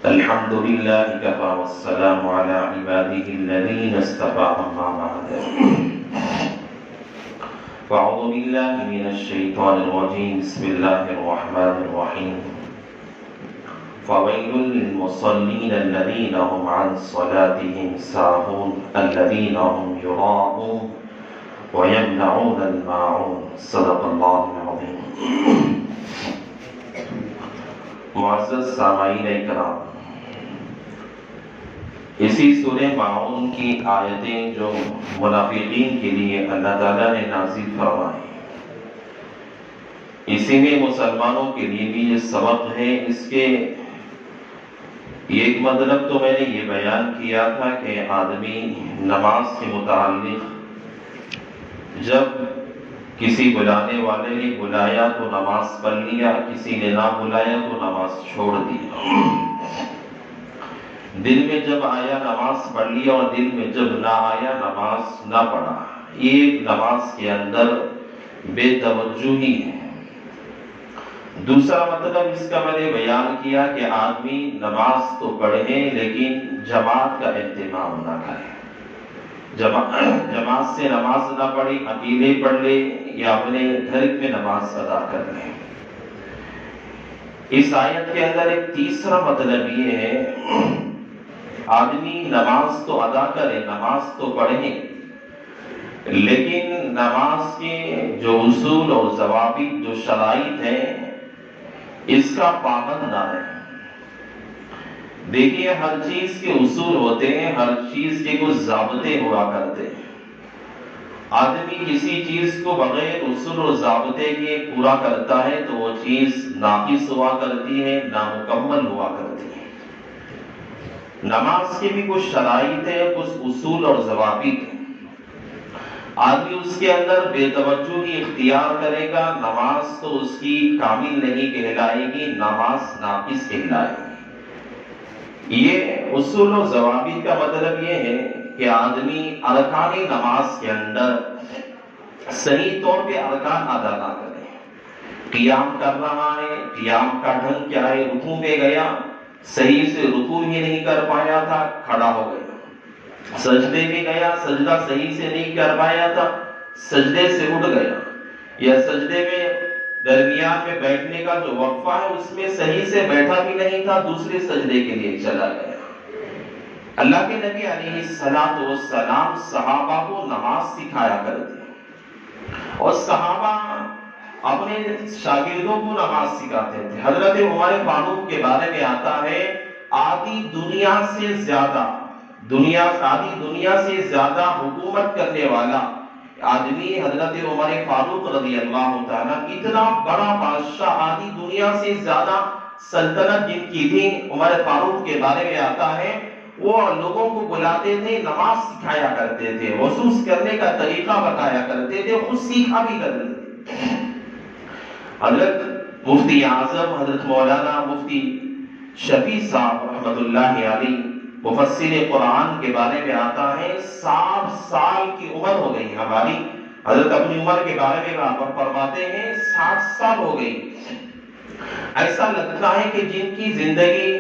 الحمد لله كفى والسلام على عباده الذين اصطفى أما بعد فأعوذ بالله من الشيطان الرجيم بسم الله الرحمن الرحيم فويل للمصلين الذين هم عن صلاتهم ساهون الذين هم يراءون ويمنعون الماعون صدق الله العظيم. معزز سامعین اکرام، اسی سورہ ماعون کی آیتیں جو منافقین کے لیے اللہ تعالیٰ نے نازل فرمائی، اسی میں مسلمانوں کے لیے بھی یہ سبق ہے. اس کے ایک مطلب تو میں نے یہ بیان کیا تھا کہ آدمی نماز کے متعلق جب کسی بلانے والے نے بلایا تو نماز پڑھ لیا، کسی نے نہ بلایا تو نماز چھوڑ دیا. دل میں جب آیا نماز پڑھ لیا اور دل میں جب نہ آیا نماز نہ پڑھا. یہ نماز کے اندر بے توجہی ہے. دوسرا مطلب اس کا میں نے بیان کیا کہ آدمی نماز تو پڑھے لیکن جماعت کا اہتمام نہ کرے. جماعت سے نماز نہ پڑھی، اکیلے پڑھ لے یا اپنے گھر میں نماز ادا کر لے. اس آیت کے اندر ایک تیسرا مطلب یہ ہے، آدمی نماز تو ادا کرے، نماز تو پڑھے، لیکن نماز کے جو اصول اور ضوابط جو شرائط ہیں اس کا پابند نہ رہے. دیکھیے، ہر چیز کے اصول ہوتے ہیں، ہر چیز کے کچھ ضابطے ہوا کرتے ہیں. آدمی کسی چیز کو بغیر اصول اور ضابطے کے پورا کرتا ہے تو وہ چیز ناقص ہوا کرتی ہے، نامکمل ہوا کرتی ہے. نماز کے بھی کچھ شرائط ہے، کچھ اصول اور ضوابط ہیں. آدمی اس کے اندر بے توجہی اختیار کرے گا، نماز تو اس کی کامل نہیں کہلائے گی، نماز ناقص کہلائے گی. یہ اصول و ضوابط کا مطلب یہ ہے کہ آدمی ارکان نماز کے اندر صحیح طور پہ ارکان ادا نہ کرے. قیام کر رہا ہے، قیام کا ڈھنگ کیا ہے؟ رکوع میں گیا، صحیح سے رکوع ہی نہیں کر پایا تھا، کھڑا ہو گیا. سجدے میں گیا، سجدہ صحیح سے نہیں کر پایا تھا، سجدے سے اٹھ گیا. یا سجدے میں درمیان میں بیٹھنے کا جو وقفہ ہے اس میں صحیح سے بیٹھا بھی نہیں تھا، دوسرے سجدے کے لیے چلا گیا. اللہ کے نبی علیہ الصلوۃ والسلام صحابہ کو نماز سکھایا کرتے اور صحابہ اپنے شاگردوں کو نماز سکھاتے تھے. حضرت عمر فاروق کے بارے میں آتا ہے، آدھی دنیا سے زیادہ حکومت کرنے والا آدمی حضرت عمر فاروق رضی اللہ تعالیٰ، اتنا بڑا بادشاہ، آدھی دنیا سے زیادہ سلطنت جن کی تھی. عمر فاروق کے بارے میں آتا ہے، وہ لوگوں کو بلاتے تھے، نماز سکھایا کرتے تھے، وضو کرنے کا طریقہ بتایا کرتے تھے، خود سیکھا بھی کرتے تھے. حضرت مفتی اعظم حضرت مولانا مفتی شفیع صاحب رحمۃ اللہ علیہ مفسر قرآن کے بارے میں آتا ہے، 60 سال کی عمر ہو گئی ہماری. حضرت اپنی عمر کے بارے میں فرماتے ہیں 60 سال ہو گئی. ایسا لگتا ہے کہ جن کی زندگی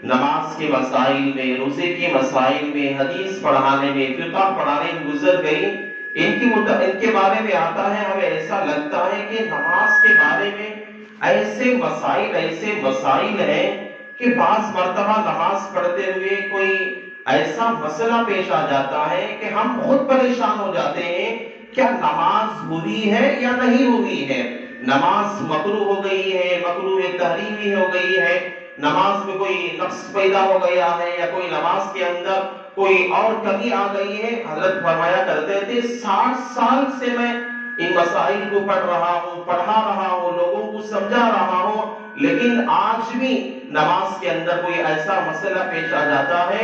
نماز کے مسائل میں، روزے کے مسائل میں، حدیث پڑھانے میں، فقہ پڑھانے میں گزر گئی. ان کے بارے میں آتا ہے، ہمیں ایسا لگتا ہے کہ نماز کے بارے میں ایسے مسائل ہیں کہ بعض مرتبہ نماز پڑھتے ہوئے کوئی ایسا مسئلہ پیش آ جاتا ہے کہ ہم خود پریشان ہو جاتے ہیں، کیا نماز ہوئی ہے یا نہیں ہوئی ہے؟ نماز مکروہ ہو گئی ہے، مکروہ تحریمی ہو گئی ہے، نماز میں کوئی نقص پیدا ہو گیا ہے، یا کوئی نماز کے اندر کوئی اور کمی آ گئی ہے. حضرت فرمایا کرتے تھے 60 سال سے میں ان مسائل کو پڑھا رہا ہوں، لوگوں کو سمجھا رہا ہوں، لیکن آج بھی نماز کے اندر کوئی ایسا مسئلہ پیش آ جاتا ہے،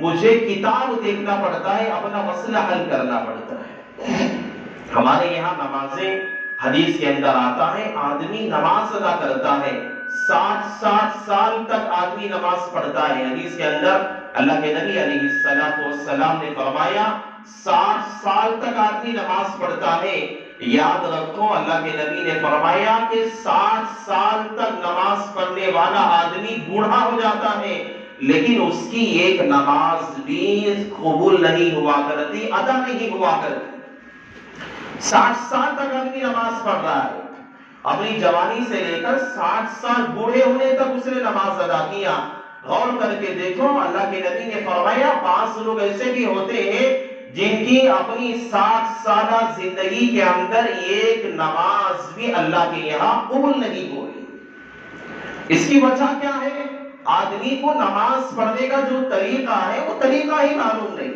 مجھے کتاب دیکھنا پڑتا ہے، اپنا مسئلہ حل کرنا پڑتا ہے. ہمارے یہاں نمازیں، حدیث کے اندر آتا ہے، آدمی نماز ادا کرتا ہے، 60 سال تک آدمی نماز پڑھتا ہے. حدیث کے اندر اللہ کے نبی علیہ السلام نے فرمایا 60 سال تک آدمی نماز پڑھتا ہے. یاد رکھو، اللہ کے نبی نے فرمایا کہ 60 سال تک نماز پڑھنے والا آدمی بوڑھا ہو جاتا ہے، لیکن اس کی ایک نماز بھی قبول نہیں ہوا کرتی، ادا نہیں ہوا کرتی۔ 60 سال تک آدمی نماز پڑھ رہا ہے، اپنی جوانی سے لے کر 60 سال بوڑھے ہونے تک اس نے نماز ادا کیا۔ غور کر کے دیکھو، اللہ کے نبی نے فرمایا بعض لوگ ایسے بھی ہوتے ہیں جن کی اپنی 60 سالہ زندگی کے اندر ایک نماز بھی اللہ کے یہاں قبول نہیں ہوئی۔ اس کی وجہ کیا ہے؟ آدمی کو نماز پڑھنے کا جو طریقہ ہے وہ طریقہ ہی معلوم نہیں۔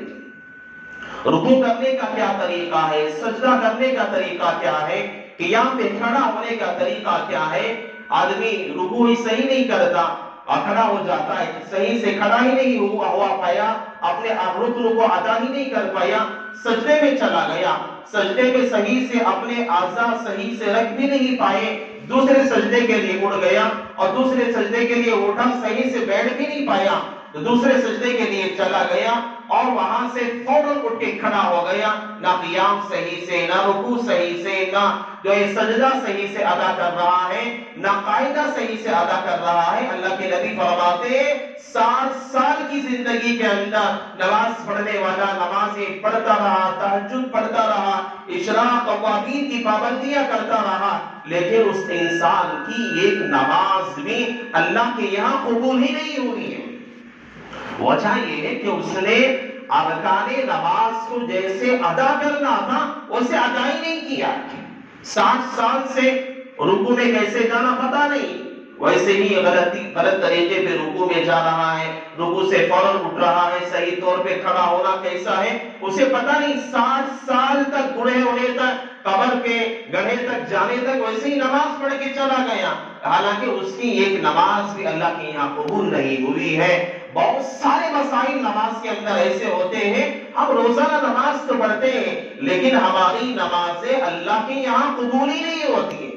رکوع کرنے کا کیا طریقہ ہے، سجدہ کرنے کا طریقہ کیا ہے، قیام پہ کھڑا ہونے کا طریقہ کیا ہے۔ آدمی رکوع ہی صحیح نہیں کرتا اور کھڑا ہو جاتا ہے، صحیح سے کھڑا ہی نہیں ہوا پایا، اپنے رکن کو ادا ہی نہیں کر پایا، سجدے میں چلا گیا، سجدے میں صحیح سے اپنے اعضاء صحیح سے رکھ بھی نہیں پائے، دوسرے سجدے کے لیے اڑ گیا اور دوسرے سجدے کے لیے اٹھا، صحیح سے بیٹھ بھی نہیں پایا تو دوسرے سجدے کے لیے چلا گیا اور وہاں سے فوراً اٹھ کے کھڑا ہو گیا، نہ قیام صحیح سے، نہ رکوع صحیح سے، نہ جو یہ سجدہ صحیح سے ادا کر رہا ہے، نہ قاعدہ صحیح سے ادا کر رہا ہے۔ اللہ کے نبی فرماتے 60 سال کی زندگی کے اندر نماز پڑھنے والا نمازیں پڑھتا رہا، تہجد پڑھتا رہا، اشراق اوابین کی پابندیاں کرتا رہا، لیکن اس انسان کی ایک نماز بھی اللہ کے یہاں قبول ہی نہیں ہوئی ہے۔ وجہ یہ ہے کہ اس نے ارکان نماز کو جیسے ادا کرنا تھا اسے ادا ہی نہیں کیا۔ 60 سال سے رکوع میں کیسے جانا پتا نہیں، ویسے ہی غلط طریقے پہ رکوع میں جا رہا ہے، رکوع سے فوراً اٹھ رہا ہے، صحیح طور پہ کھڑا ہونا کیسا ہے اسے پتا نہیں۔ 60 سال تک بوڑھے ہونے تک، قبر کے گڑھے تک جانے تک ویسے ہی نماز پڑھ کے چلا گیا، حالانکہ اس کی ایک نماز بھی اللہ کے یہاں قبول نہیں ہوئی ہے۔ بہت سارے مسائل نماز کے اندر ایسے ہوتے ہیں، ہم روزانہ نماز تو پڑھتے ہیں لیکن ہماری نمازیں اللہ کے یہاں قبول ہی نہیں ہوتی ہیں۔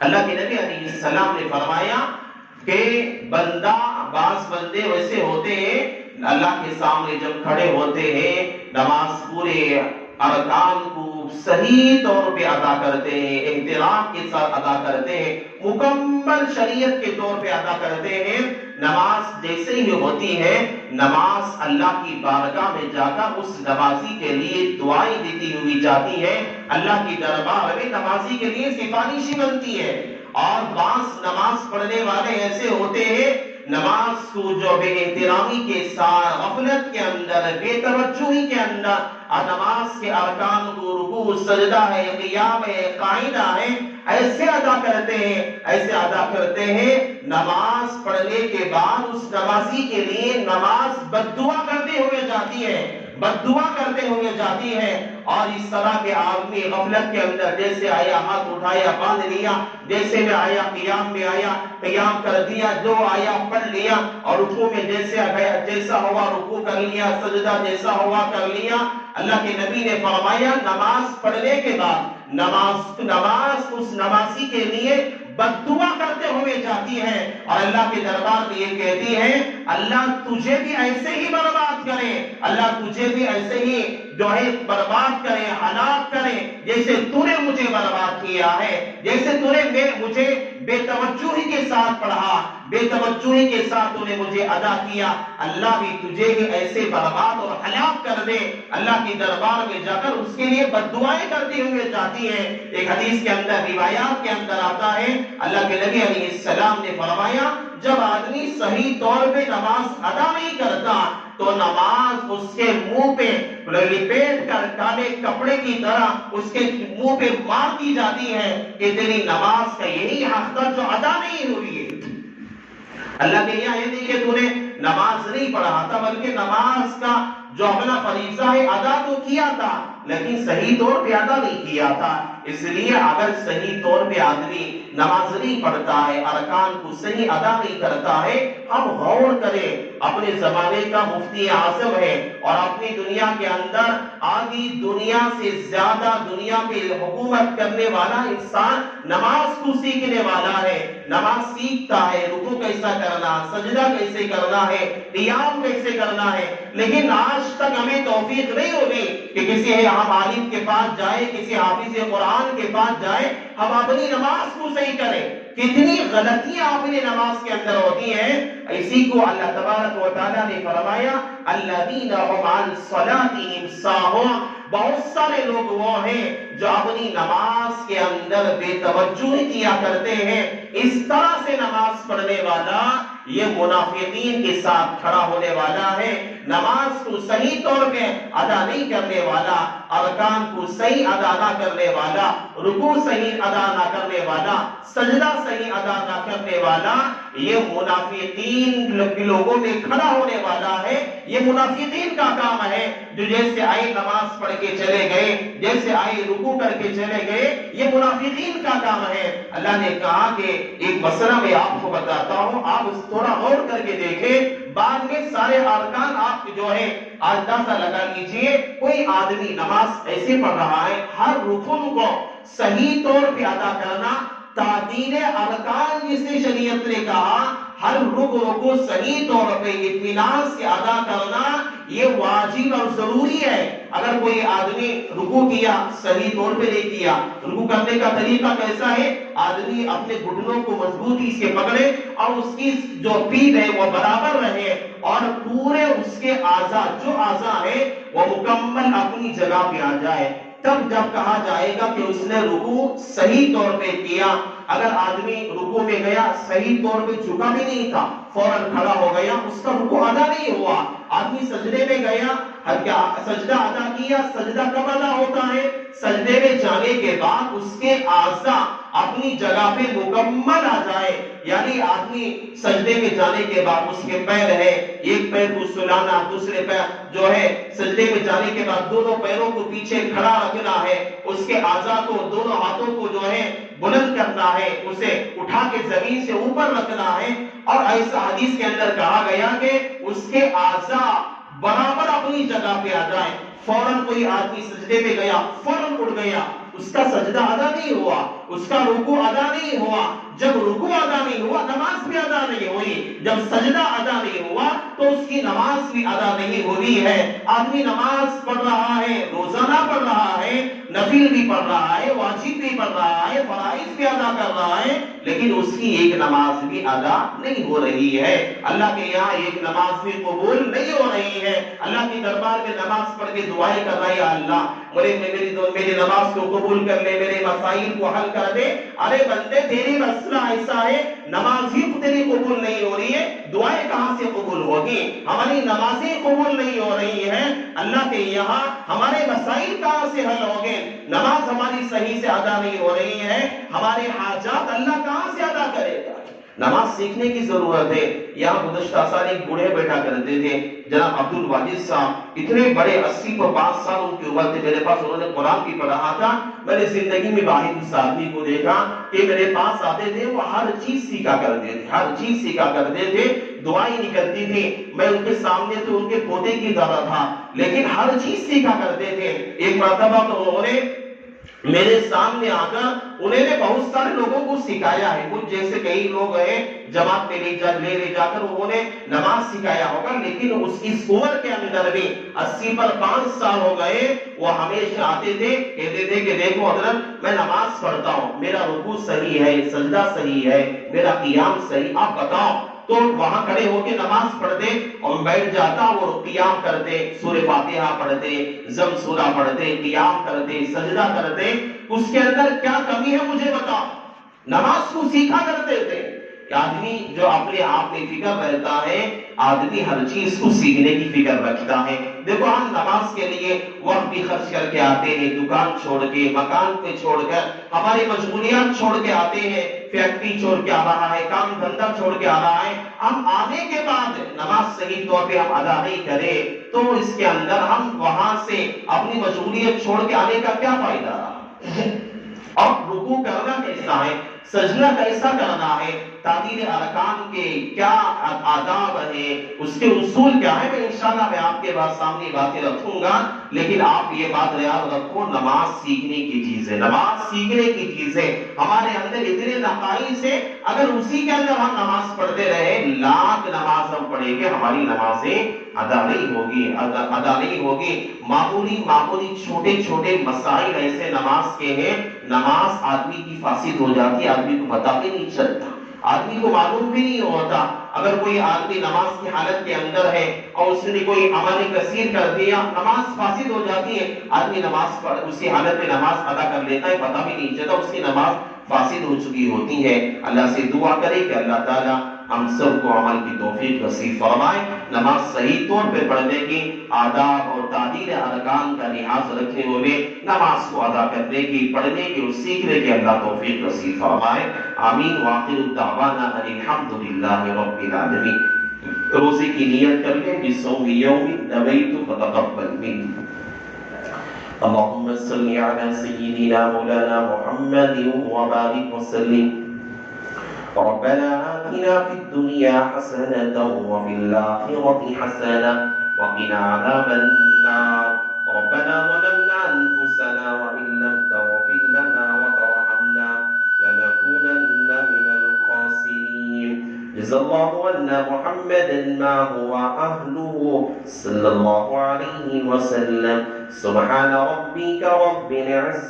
اللہ کے نبی علیہ السلام نے فرمایا کہ بعض بندے ویسے ہوتے ہیں اللہ کے سامنے جب کھڑے ہوتے ہیں نماز پورے ارکان کو صحیح طور پہ ادا کرتے ہیں، احترام کے ساتھ ادا کرتے ہیں، مکمل شریعت کے طور پہ ادا کرتے ہیں۔ نماز جیسے ہی ہوتی ہے، نماز اللہ کی بارگاہ میں جا کر اس نمازی کے لیے دعائیں دیتی ہوئی جاتی ہے، اللہ کی دربار میں نمازی کے لیے سفارشی بنتی ہے۔ اور بعض نماز پڑھنے والے ایسے ہوتے ہیں نماز کو جو بے احترامی کے ساتھ، غفلت کے اندر، بے توجہی کے اندر نماز کے ارکان کو، رکوع، سجدہ ہے، قیام ہے، قاعدہ ہے، ایسے ادا کرتے ہیں نماز پڑھنے کے بعد اس نمازی کے لیے نماز بددعا کرتے ہوئے جاتی ہے۔ اور اس طرح کے آدمی غفلت کے اندر جیسے آیا ہاتھ اٹھایا باندھ لیا، جیسے میں آیا قیام میں آیا قیام کر دیا، جو آیا پڑھ لیا، اور رکوع میں جیسا ہوا رکوع کر لیا، سجدہ جیسا ہوا کر لیا۔ اللہ کے نبی نے فرمایا نماز پڑھنے کے بعد نماز اس نمازی کے لیے بددعا کرتے ہوئے جاتی ہے اور اللہ کے دربار میں یہ کہتی ہے اللہ تجھے بھی ایسے ہی برباد کرے، اللہ تجھے بھی ایسے ہی جو ہے برباد کرے، ہلاک کرے، جیسے تو نے مجھے برباد کیا ہے، جیسے تو نے مجھے بے توجہی کے ساتھ پڑھا، بے توجہی کے ساتھ تو نے مجھے ادا کیا، اللہ بھی تجھے بھی ایسے برباد اور ہلاک کر دے۔ اللہ کی دربار میں جا کر اس کے لیے بددعائیں کرتے ہوئے جاتی ہے۔ ایک حدیث کے اندر، روایات کے اندر آتا ہے اللہ کے نبی علیہ السلام نے فرمایا جب آدمی صحیح طور پہ نماز ادا نہیں کرتا تو نماز اس کے منہ پہ لپیٹ کر کالے کپڑے کی طرح اس کے منہ پہ مار دی جاتی ہے کہ تیری نماز کا یہی حق تھا جو ادا نہیں ہوئی ہے۔ اللہ کے یہاں یہ نہیں کہ تو نے نماز نہیں پڑھا تھا بلکہ نماز کا جو اپنا فریضہ ہے ادا تو کیا تھا لیکن صحیح طور پہ ادا نہیں کیا تھا۔ اس لیے اگر صحیح طور پہ آدمی نماز نہیں پڑھتا ہے، ارکان کو صحیح ادا نہیں کرتا ہے، ہم غور کریں اپنے زمانے کا مفتی اعظم ہے اور اپنی دنیا کے اندر آدھی دنیا سے زیادہ دنیا پہ حکومت کرنے والا انسان نماز کو سیکھنے والا ہے، نماز سیکھتا ہے، رکوع کیسا کرنا، سجدہ کیسے کرنا ہے، قیام کیسے کرنا ہے، لیکن آج تک ہمیں توفیق نہیں ہوگی کہ کسی ہم عالم کے پاس جائے، کسی حافظ قرآن کے پاس جائے، ہم اپنی نماز کو صحیح کریں. کتنی غلطیاں اپنی نماز کے اندر ہوتی ہیں. اسی کو اللہ تبارک و تعالیٰ نے فرمایا الذین هم عن صلاتهم ساہون. بہت سارے لوگ وہ ہیں جو اپنی نماز کے اندر بے توجہ کیا کرتے ہیں. اس طرح سے نماز پڑھنے والا یہ منافقین کے ساتھ کھڑا ہونے والا ہے. نماز کو صحیح طور پہ ادا نہیں کرنے والا, ارکان کو صحیح ادا نہ کرنے والا, رکوع صحیح ادا نہ کرنے والا, سجدہ صحیح ادا نہ کرنے والا, یہ منافقین لوگوں میں کھڑا ہونے والا ہے. یہ منافقین کا کام ہے جو جیسے آئے نماز پڑھ کے چلے گئے, جیسے آئے رکوع کر کے چلے گئے, یہ منافقین کا کام ہے. اللہ نے کہا کہ ایک مسئلہ میں آپ کو بتاتا ہوں, آپ تھوڑا غور کر کے دیکھیں. بعد میں سارے ارکان آپ جو ہے اندازہ لگا لیجئے. کوئی آدمی نماز ایسے پڑھ رہا ہے, ہر رکن کو صحیح طور پہ ادا کرنا, تعدیل ارکان جسے شریعت نے کہا, ہر رکن کو صحیح طور پہ اطمینان سے ادا کرنا یہ واجب اور ضروری ہے. اگر کوئی آدمی رکوع کیا صحیح طور پہ نہیں کیا, رکوع کرنے کا طریقہ کیسا ہے, آدمی اپنے گھٹنوں کو مضبوطی سے پکڑے اور اس کی جو پیٹھ ہے وہ برابر رہے اور پورے اس کے اعضاء جو اعضاء ہیں وہ مکمل اپنی جگہ پہ آ جائے. تب جب کہا جائے گا کہ اس نے رکوع صحیح طور پہ کیا. اگر آدمی رکوع میں گیا صحیح طور پہ جھکا بھی نہیں تھا, فوراً کھڑا ہو گیا, اس کا رکوع ادا نہیں ہوا. آدمی سجدے میں گیا, سجدہ ادا کیا, سجدہ کب ادا ہوتا ہے, سجدے میں جانے کے بعد اس کے اعضاء اپنی جگہ پہ مکمل آ جائے. یعنی آدمی سجدے میں جانے کے بعد اس کے پیر ہے, ایک پیر کو سلانا, دوسرے پیر جو ہے سجدے میں جانے کے بعد دونوں پیروں کو پیچھے کھڑا رکھنا ہے, اس کے اعضاء کو دونوں ہاتھوں کو جو ہے بلند کرنا ہے, اسے اٹھا کے زمین سے اوپر رکھنا ہے. اور ایسا حدیث کے اندر کہا گیا کہ اس کے اعضاء برابر اپنی جگہ پہ آ جائیں. فوراً کوئی آدمی سجدے میں گیا, فوراً اٹھ گیا, اس کا سجدہ ادا نہیں ہوا, اس کا رکوع ادا نہیں ہوا. جب رکوع ادا نہیں ہوا نماز بھی ادا نہیں ہوئی. جب سجدہ ادا نہیں ہوا تو اس کی نماز بھی ادا نہیں ہوئی ہے. آدمی نماز پڑھ رہا ہے, روزانہ پڑھ رہا ہے, نفل بھی پڑھ رہا ہے, واجب بھی پڑھ رہا ہے, فرائض بھی ادا کر رہا ہے, لیکن اس کی ایک نماز بھی ادا نہیں ہو رہی ہے. اللہ کے یہاں ایک نماز بھی قبول نہیں ہو رہی ہے. اللہ کے دربار میں نماز پڑھ کے دعائیں کر رہا ہے, یا اللہ میری نماز کو قبول کر لے, میرے مسائل کو حل کر دے. ارے بندے تیری مسئلہ ایسا ہے, نماز ہی تیری قبول نہیں ہو رہی ہے, دعائیں کہاں سے قبول ہوگی؟ ہماری نمازیں قبول نہیں ہو رہی ہیں. اللہ کے یہاں ہمارے مسائل کہاں سے حل ہوگے؟ نماز ہماری صحیح سے ادا نہیں ہو رہی ہے, ہمارے حاجات اللہ کہاں سے ادا کرے گا؟ نماز سیکھنے کی ضرورت ہے. یہاں گزشتہ سال ایک بوڑھے بیٹھا کرتے تھے, جناب عبد الواجد صاحب, اتنے بڑے 80 سال ان کی عمر تھے. میرے پاس انہوں نے قرآن بھی پڑھا تھا. میں نے زندگی میں واحد اس آدمی کو دیکھا کہ میرے پاس آتے تھے, وہ ہر چیز سیکھا کرتے تھے, ہر چیز سیکھا کرتے تھے, دعائیں نہیں کرتی تھی. میں ان کے سامنے تو ان کے پوتے کی طرح تھا, لیکن ہر چیز سیکھا کرتے تھے. ایک مرتبہ تو انہوں نے میرے سامنے آ کر انہیں نے بہت سارے لوگوں کو سکھایا ہے. کچھ جیسے کئی لوگ ہیں جماعت میں لے جا کر انہوں نے نماز سکھایا ہوگا, لیکن اس عمر کے اندر بھی 80 پر 5 سال ہو گئے, وہ ہمیشہ آتے تھے, کہتے تھے کہ دیکھو حضرت میں نماز پڑھتا ہوں, میرا رکوع صحیح ہے, سجدہ صحیح ہے, میرا قیام صحیح, آپ بتاؤ. تو وہاں کھڑے ہو کے نماز پڑھتے اور بیٹھ جاتا, وہ قیام کرتے, سورہ فاتحہ پڑھتے, زم سورہ پڑھتے, قیام کرتے, سجدہ کرتے. اس کے اندر کیا کمی ہے مجھے بتاؤ؟ نماز کو سیکھا کرتے تھے. آدمی جو اپنے آپ میں فکر رہتا ہے, آدمی ہر چیز کو سیکھنے کی فکر رکھتا ہے. دیکھو ہم نماز کے لیے وقت بھی خرچ کر کے آتے ہیں, دکان چھوڑ کے, مکان پہ چھوڑ کر, ہماری مشغولیات چھوڑ کے آتے ہیں, فیکٹری چھوڑ کے آ رہا ہے, کام دھندا چھوڑ کے آ رہا ہے. ہم آنے کے بعد نماز صحیح طور پہ ہم ادا نہیں کریں تو اس کے اندر ہم وہاں سے اپنی مشغولیت چھوڑ کے آنے کا کیا فائدہ رہا؟ اور رکوع کرنا کیسا ہے, سجدہ کیسا کرنا ہے, تعدیل ارکان کے کیا آداب ہیں, اس کے اصول کیا ہے, میں انشاءاللہ میں آپ کے بعد سامنے باتیں رکھوں گا. لیکن آپ یہ بات یاد رکھو, نماز سیکھنے کی چیز ہے, نماز سیکھنے کی چیز ہے. ہمارے اندر اتنے نقائص ہیں, اگر اسی کے اندر ہم نماز پڑھتے رہے, لاکھ نماز ہم پڑے کہ ہماری نمازیں ادا نہیں ہوگی. معمولی چھوٹے چھوٹے مسائل ایسے نماز کے ہیں، نماز آدمی کی فاسد ہو جاتی ہے، آدمی کو پتہ بھی نہیں چلتا، آدمی کو معلوم بھی نہیں ہوتا. اگر کوئی آدمی نماز کی حالت کے اندر ہے اور اس نے کوئی عمل کثیر کر دیا، نماز فاسد ہو جاتی ہے. آدمی اسی حالت میں نماز ادا کر لیتا ہے، پتہ بھی نہیں چلتا اس کی نماز فاسد ہو چکی ہوتی ہے. اللہ سے دعا کرے کہ اللہ تعالی ہم سب کو عمل کی توفیق نصیب فرمائے. نماز صحیح طور پہ پڑھنے کی آداب اور تعدیل ارکان کا لحاظ رکھتے ہوئے نماز کو ادا کرنے کی، پڑھنے کی اور سیکھنے کی اللہ توفیق نصیب فرمائے. آمین. وآخر دعوانا ان الحمد للہ رب العالمین. روزے کی نیت کر لیں. بصوم یوم نویت فتقبل منی. اللهم صل على سيدنا مولانا محمد وبارك وسلم. ربنا آتنا في الدنيا حسنة وفي الآخرة حسنة وقنا عذاب النار. ربنا ظلمنا أنفسنا وإن لم تغفر لنا وترحمنا لنكونن من الخاسرين. جزا الله عنا محمدا ما هو أهله صلى الله عليه وسلم. سبحان ربك رب العزة